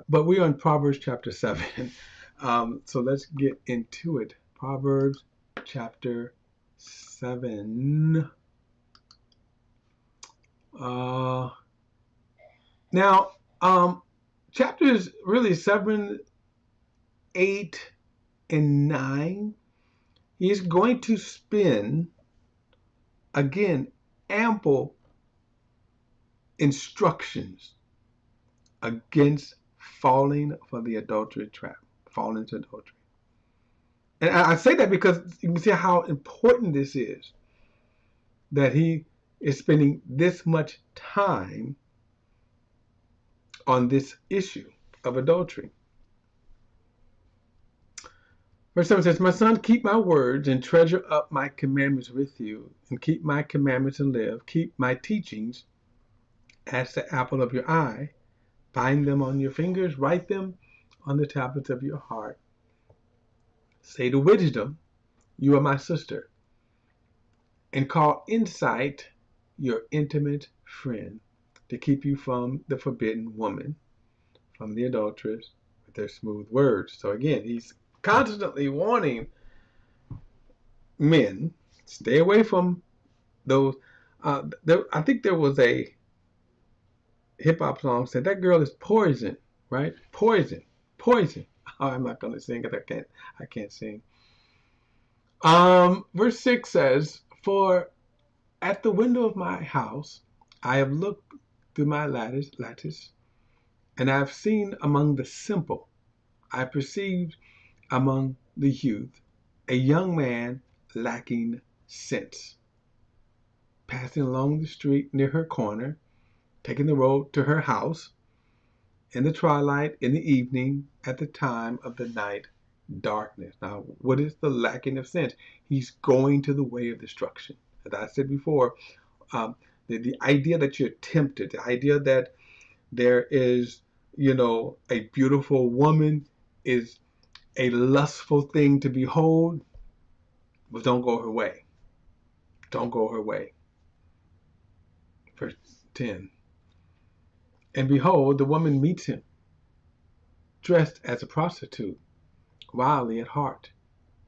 But we are in Proverbs chapter 7. So let's get into it. Proverbs chapter 7. Uh, now, chapters really 7, 8, and 9, he's going to spin, again, ample instructions against falling for the adultery trap, falling into adultery. And I say that because you can see how important this is, that he is spending this much time on this issue of adultery. Verse 7 says, "My son, keep my words and treasure up my commandments with you, and keep my commandments and live. Keep my teachings as the apple of your eye. Bind them on your fingers, write them on the tablets of your heart. Say to wisdom, you are my sister, and call insight your intimate friend, to keep you from the forbidden woman, from the adulteress with their smooth words." So again, he's constantly warning men, stay away from those. I think there was a hip hop song said that girl is poison, right? Poison, poison. Oh, I'm not going to sing it. I can't sing. Verse 6 says, "For at the window of my house I have looked through my lattice, and I have seen among the simple, I perceived among the youth, a young man lacking sense, passing along the street near her corner, taking the road to her house, in the twilight, in the evening, at the time of the night darkness." Now, what is the lacking of sense? He's going to the way of destruction. As I said before, the idea that you're tempted, the idea that there is, a beautiful woman is a lustful thing to behold, but don't go her way. Don't go her way. Verse 10. "And behold, the woman meets him, dressed as a prostitute, wildly at heart.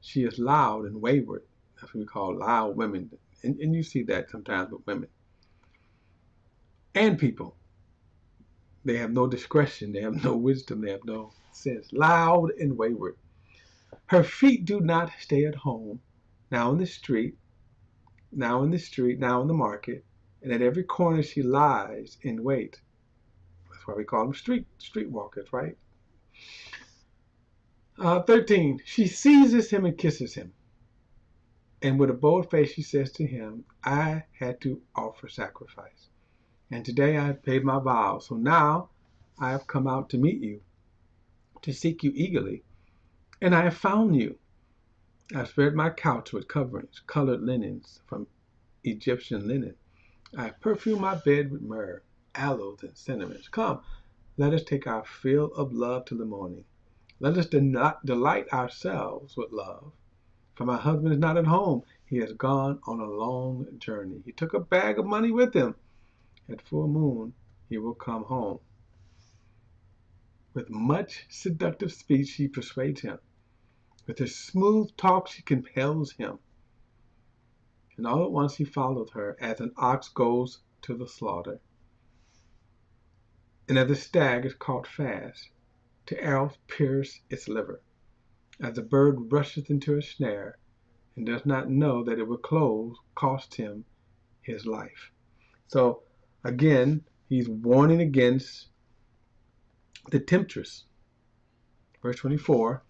She is loud and wayward." That's what we call loud women. And you see that sometimes with women. And people. They have no discretion. They have no wisdom. They have no sense. Loud and wayward. "Her feet do not stay at home. Now in the street, now in the street, now in the market, and at every corner she lies in wait." That's why we call them streetwalkers, right? 13. "She seizes him and kisses him. And with a bold face she says to him, I had to offer sacrifice. And today I have paid my vows. So now I have come out to meet you, to seek you eagerly. And I have found you. I have spread my couch with coverings, colored linens from Egyptian linen. I have perfumed my bed with myrrh, aloes, and cinnamon. Come, let us take our fill of love till the morning. Let us delight ourselves with love. For my husband is not at home. He has gone on a long journey. He took a bag of money with him. At full moon, he will come home." With much seductive speech, she persuades him. With her smooth talk, she compels him. And all at once he followed her, as an ox goes to the slaughter, and as a stag is caught fast, to arrows pierce its liver, as a bird rushes into a snare, and does not know that it will cost him his life. So again, he's warning against the temptress. Verse 24.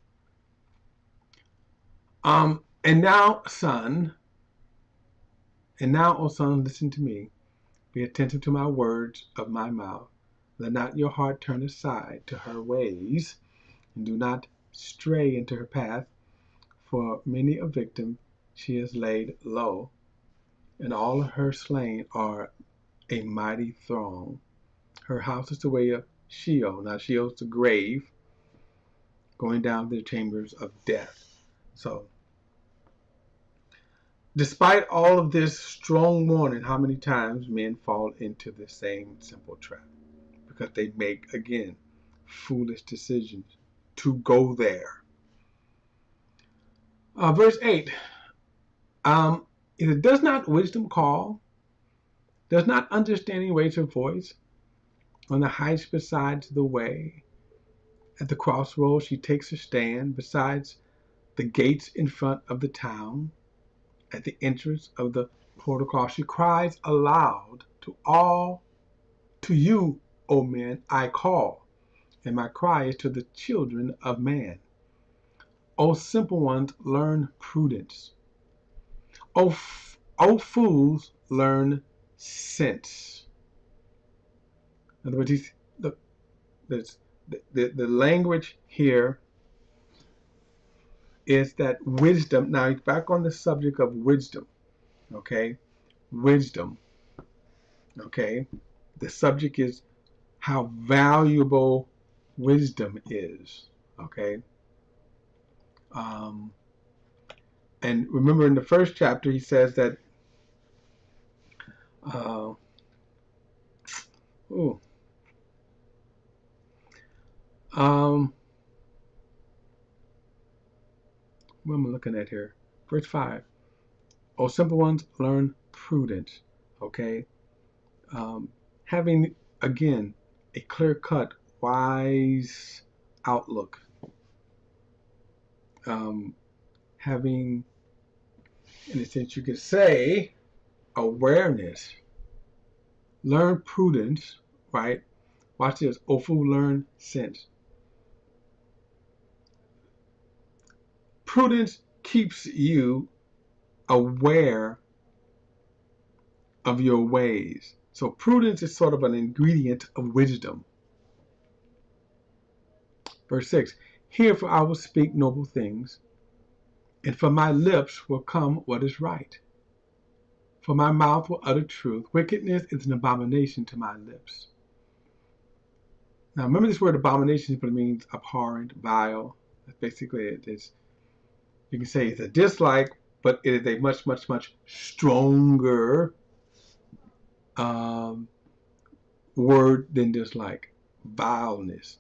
And now, O son, listen to me. Be attentive to my words of my mouth. Let not your heart turn aside to her ways, and do not stray into her path. For many a victim she has laid low, and all her slain are a mighty throng. Her house is the way of Sheol. Now Sheol is the grave, going down to the chambers of death. So, despite all of this strong warning, how many times men fall into the same simple trap? Because they make, again, foolish decisions to go there. Verse 8, it does not wisdom call, does not understanding raise her voice? On the heights besides the way, at the crossroads she takes her stand, besides the gates in front of the town, at the entrance of the portico, she cries aloud to all, to you, O men, I call, and my cry is to the children of man. O simple ones, learn prudence. O fools, learn sense. In other words, the language here is that wisdom. Now he's back on the subject of wisdom. Okay, wisdom. Okay, the subject is how valuable wisdom is. Okay, and remember in the first chapter he says that. Ooh, what am I looking at here? Verse 5. O simple ones, learn prudence. Okay, having again a clear-cut, wise outlook. Having, in a sense, you could say, awareness. Learn prudence, right? Watch this. O fool, learn sense. Prudence keeps you aware of your ways. So prudence is sort of an ingredient of wisdom. Verse 6, herefore I will speak noble things, and from my lips will come what is right. For my mouth will utter truth. Wickedness is an abomination to my lips. Now remember, this word abomination simply means abhorrent, vile. That's basically it. You can say it's a dislike, but it is a much, much, much stronger word than dislike. Vileness.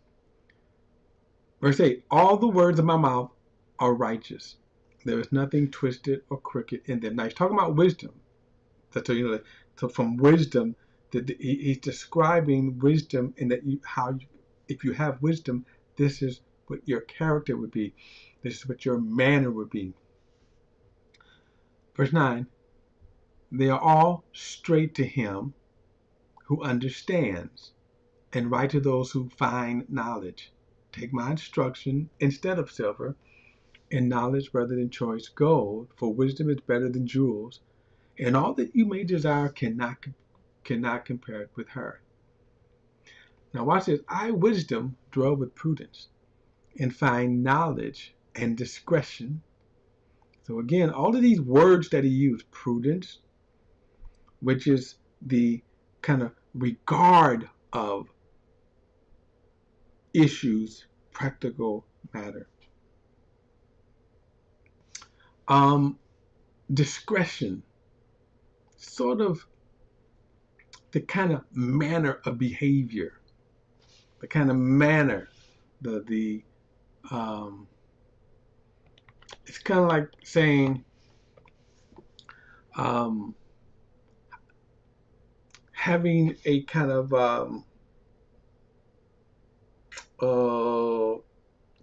Verse 8, all the words of my mouth are righteous. There is nothing twisted or crooked in them. Now he's talking about wisdom. So from wisdom, he's describing wisdom in that if you have wisdom, this is what your character would be. This is what your manner would be. Verse 9, they are all straight to him who understands, and right to those who find knowledge. Take my instruction instead of silver, and knowledge rather than choice gold, for wisdom is better than jewels, and all that you may desire cannot compare it with her. Now watch this. I, wisdom, dwell with prudence, and find knowledge and discretion. So again, all of these words that he used, prudence, which is the kind of regard of issues, practical matter. Discretion, sort of the kind of manner of behavior, the kind of manner, it's kind of like saying having a kind of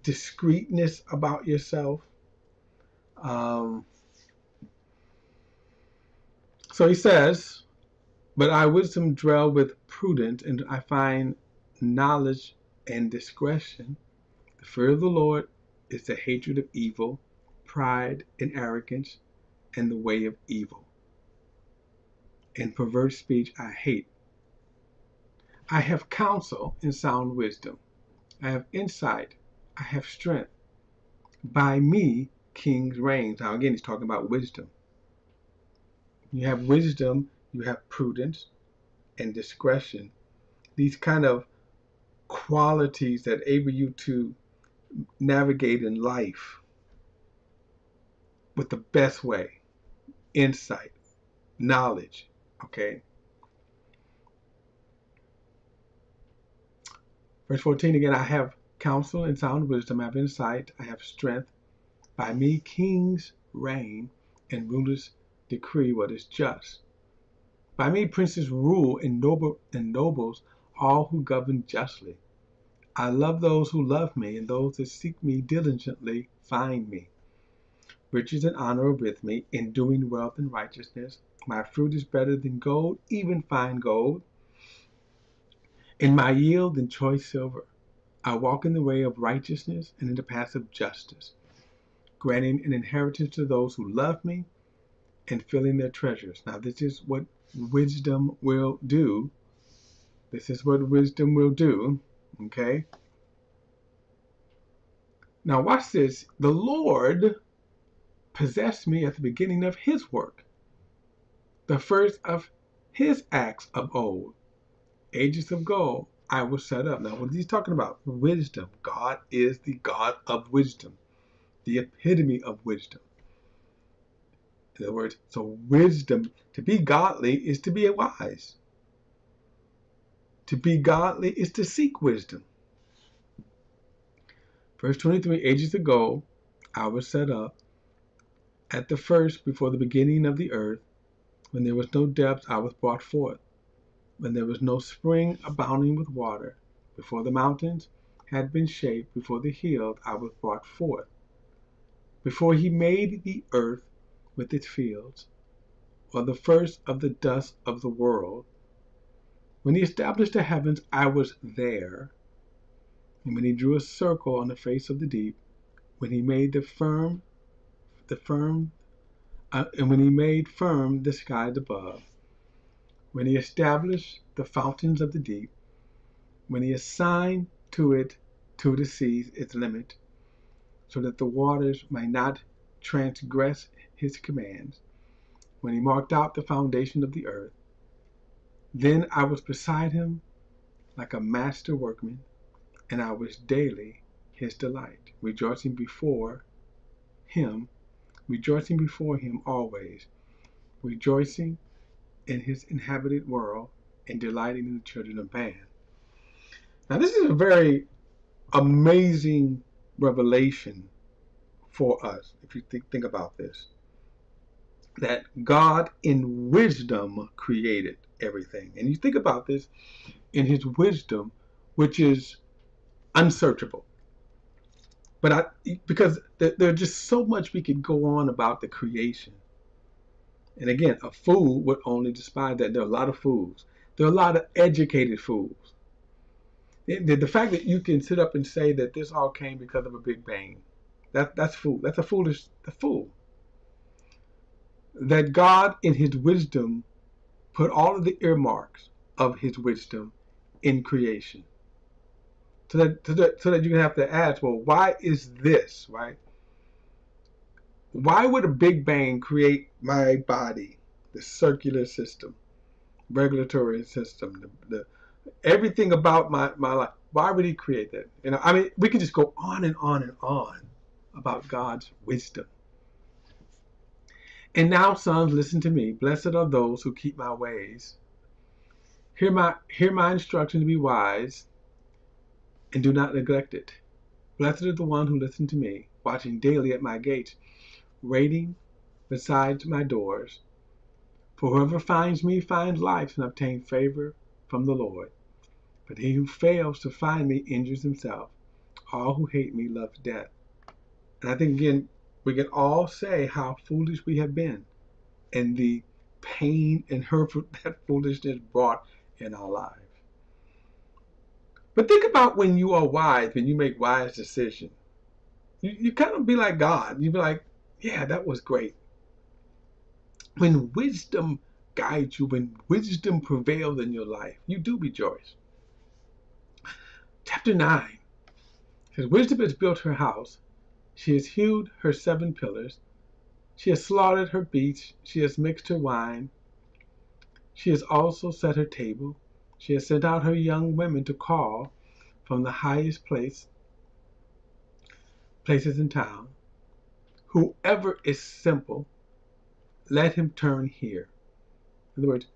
discreetness about yourself. So he says, but I wisdom dwell with prudence, and I find knowledge and discretion. The fear of the Lord is the hatred of evil, pride and arrogance, and the way of evil. And perverse speech I hate. I have counsel and sound wisdom. I have insight. I have strength. By me kings reign. Now again, he's talking about wisdom. You have wisdom, you have prudence and discretion. These kind of qualities that enable you to navigate in life with the best way. Insight, knowledge, okay? Verse 14 again, I have counsel and sound wisdom, I have insight, I have strength. By me kings reign and rulers decree what is just. By me princes rule and nobles all who govern justly. I love those who love me, and those that seek me diligently find me. Riches and honor are with me, enduing wealth and righteousness. My fruit is better than gold, even fine gold, and my yield than choice silver. I walk in the way of righteousness and in the paths of justice, granting an inheritance to those who love me and filling their treasures. Now, this is what wisdom will do. This is what wisdom will do. Okay? Now, watch this. The Lord possessed me at the beginning of his work, the first of his acts of old. Ages ago, I was set up. Now, what is he talking about? Wisdom. God is the God of wisdom, the epitome of wisdom. In other words, so wisdom, to be godly is to be wise. To be godly is to seek wisdom. Verse 23, ages ago, I was set up at the first before the beginning of the earth. When there was no depth, I was brought forth. When there was no spring abounding with water, before the mountains had been shaped, before the hills, I was brought forth. Before he made the earth with its fields, or the first of the dust of the world, when he established the heavens, I was there. And when he drew a circle on the face of the deep, when he made and when he made firm the skies above, when he established the fountains of the deep, when he assigned to the seas its limit, so that the waters might not transgress his commands, when he marked out the foundation of the earth, then I was beside him like a master workman, and I was daily his delight, rejoicing before him always, rejoicing in his inhabited world and delighting in the children of man. Now, this is a very amazing revelation for us, if you think about this, that God in wisdom created everything. And you think about this in his wisdom, which is unsearchable. But because there's just so much we could go on about the creation. And again, a fool would only despise that. There are a lot of fools. There are a lot of educated fools. The fact that you can sit up and say that this all came because of a Big Bang, that's fool. That's a fool. That God in his wisdom put all of the earmarks of his wisdom in creation. So that you have to ask, well, why is this, right? Why would a Big Bang create my body, the circular system, regulatory system, the everything about my life? Why would he create that? I mean, we can just go on and on and on about God's wisdom. And now, sons, listen to me. Blessed are those who keep my ways. Hear my instruction to be wise, and do not neglect it. Blessed is the one who listens to me, watching daily at my gates, waiting beside my doors. For whoever finds me finds life and obtains favor from the Lord. But he who fails to find me injures himself. All who hate me love death. And I think, again, we can all say how foolish we have been and the pain and hurt that foolishness brought in our lives. But think about when you are wise, when you make wise decisions. You kind of be like God. You be like, yeah, that was great. When wisdom guides you, when wisdom prevails in your life, you do rejoice. Chapter 9 says, Wisdom has built her house. She has hewed her 7 pillars. She has slaughtered her beasts. She has mixed her wine. She has also set her table. She has sent out her young women to call from the highest places in town. Whoever is simple, let him turn here. In other words,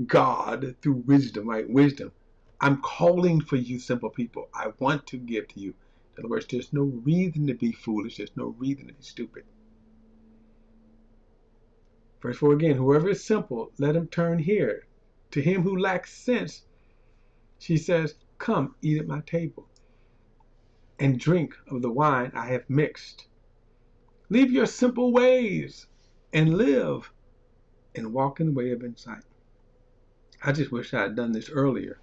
God, through wisdom, right? Wisdom. I'm calling for you, simple people. I want to give to you. In other words, there's no reason to be foolish. There's no reason to be stupid. Verse 4 again, whoever is simple, let him turn here. To him who lacks sense, she says, come, eat at my table, and drink of the wine I have mixed. Leave your simple ways, and live, and walk in the way of insight. I just wish I had done this earlier.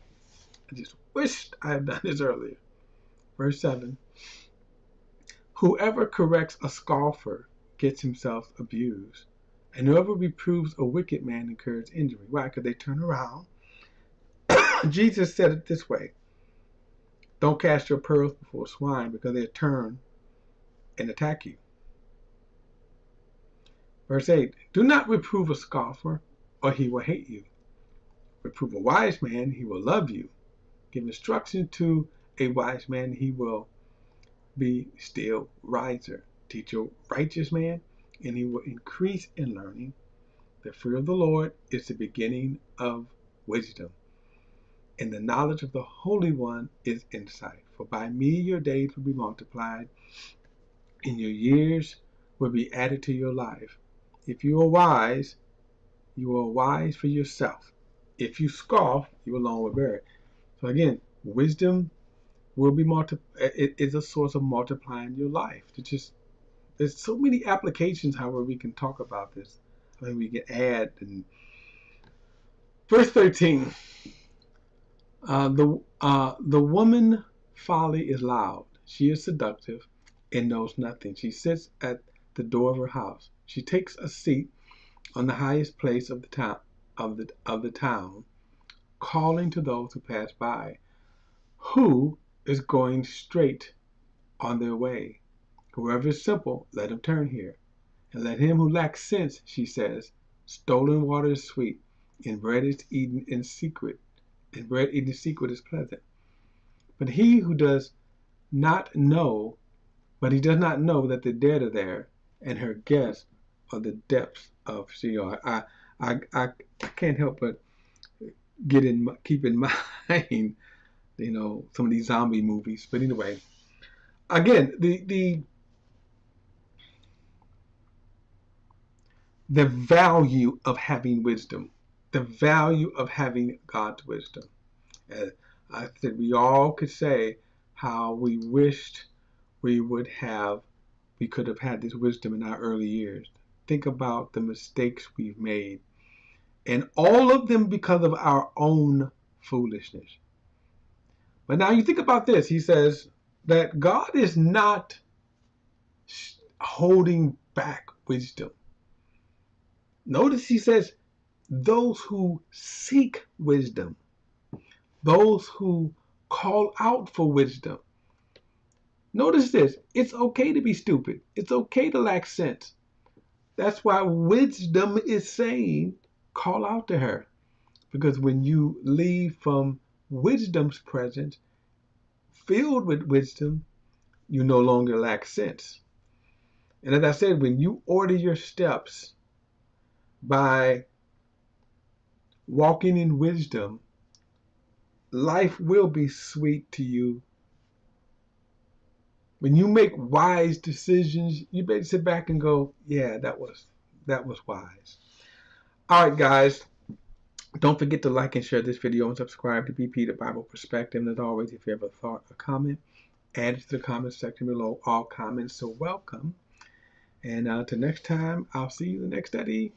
I just wished I had done this earlier. Verse 7, whoever corrects a scoffer gets himself abused, and whoever reproves a wicked man incurs injury. Why? Because they turn around. Jesus said it this way, don't cast your pearls before swine, because they'll turn and attack you. Verse 8, do not reprove a scoffer, or he will hate you. Reprove a wise man, he will love you. Give instruction to a wise man, he will be still wiser. Teach a righteous man, and he will increase in learning. The fear of the Lord is the beginning of wisdom, and the knowledge of the Holy One is insight. For by me your days will be multiplied, and your years will be added to your life. If you are wise for yourself. If you scoff, you alone will bear it. So again, wisdom will be it is a source of multiplying your life. There's so many applications, however, we can talk about this. I mean, we can add. And verse 13, the woman folly is loud. She is seductive and knows nothing. She sits at the door of her house. She takes a seat on the highest place of the town, calling to those who pass by, who is going straight on their way. Whoever is simple, let him turn here. And let him who lacks sense, she says, stolen water is sweet, and bread is eaten in secret, and bread eaten in secret is pleasant. But he who does not know, he does not know that the dead are there, and her guests are the depths of Sheol. I can't help but keep in mind, some of these zombie movies. But anyway, again, the value of having wisdom, the value of having God's wisdom. I said we all could say how we wished we could have had this wisdom in our early years. Think about the mistakes we've made, and all of them because of our own foolishness. But now you think about this. He says that God is not holding back wisdom. Notice he says, those who seek wisdom, those who call out for wisdom. Notice this, it's okay to be stupid. It's okay to lack sense. That's why wisdom is saying, call out to her. Because when you leave from wisdom's presence, filled with wisdom, you no longer lack sense. And as I said, when you order your steps by walking in wisdom, life will be sweet to you. When you make wise decisions, you better sit back and go, yeah, that was wise. All right, guys, don't forget to like and share this video and subscribe to BP, the Bible Perspective. And as always, if you have a thought or comment, add it to the comment section below. All comments are welcome. And until next time, I'll see you in the next study.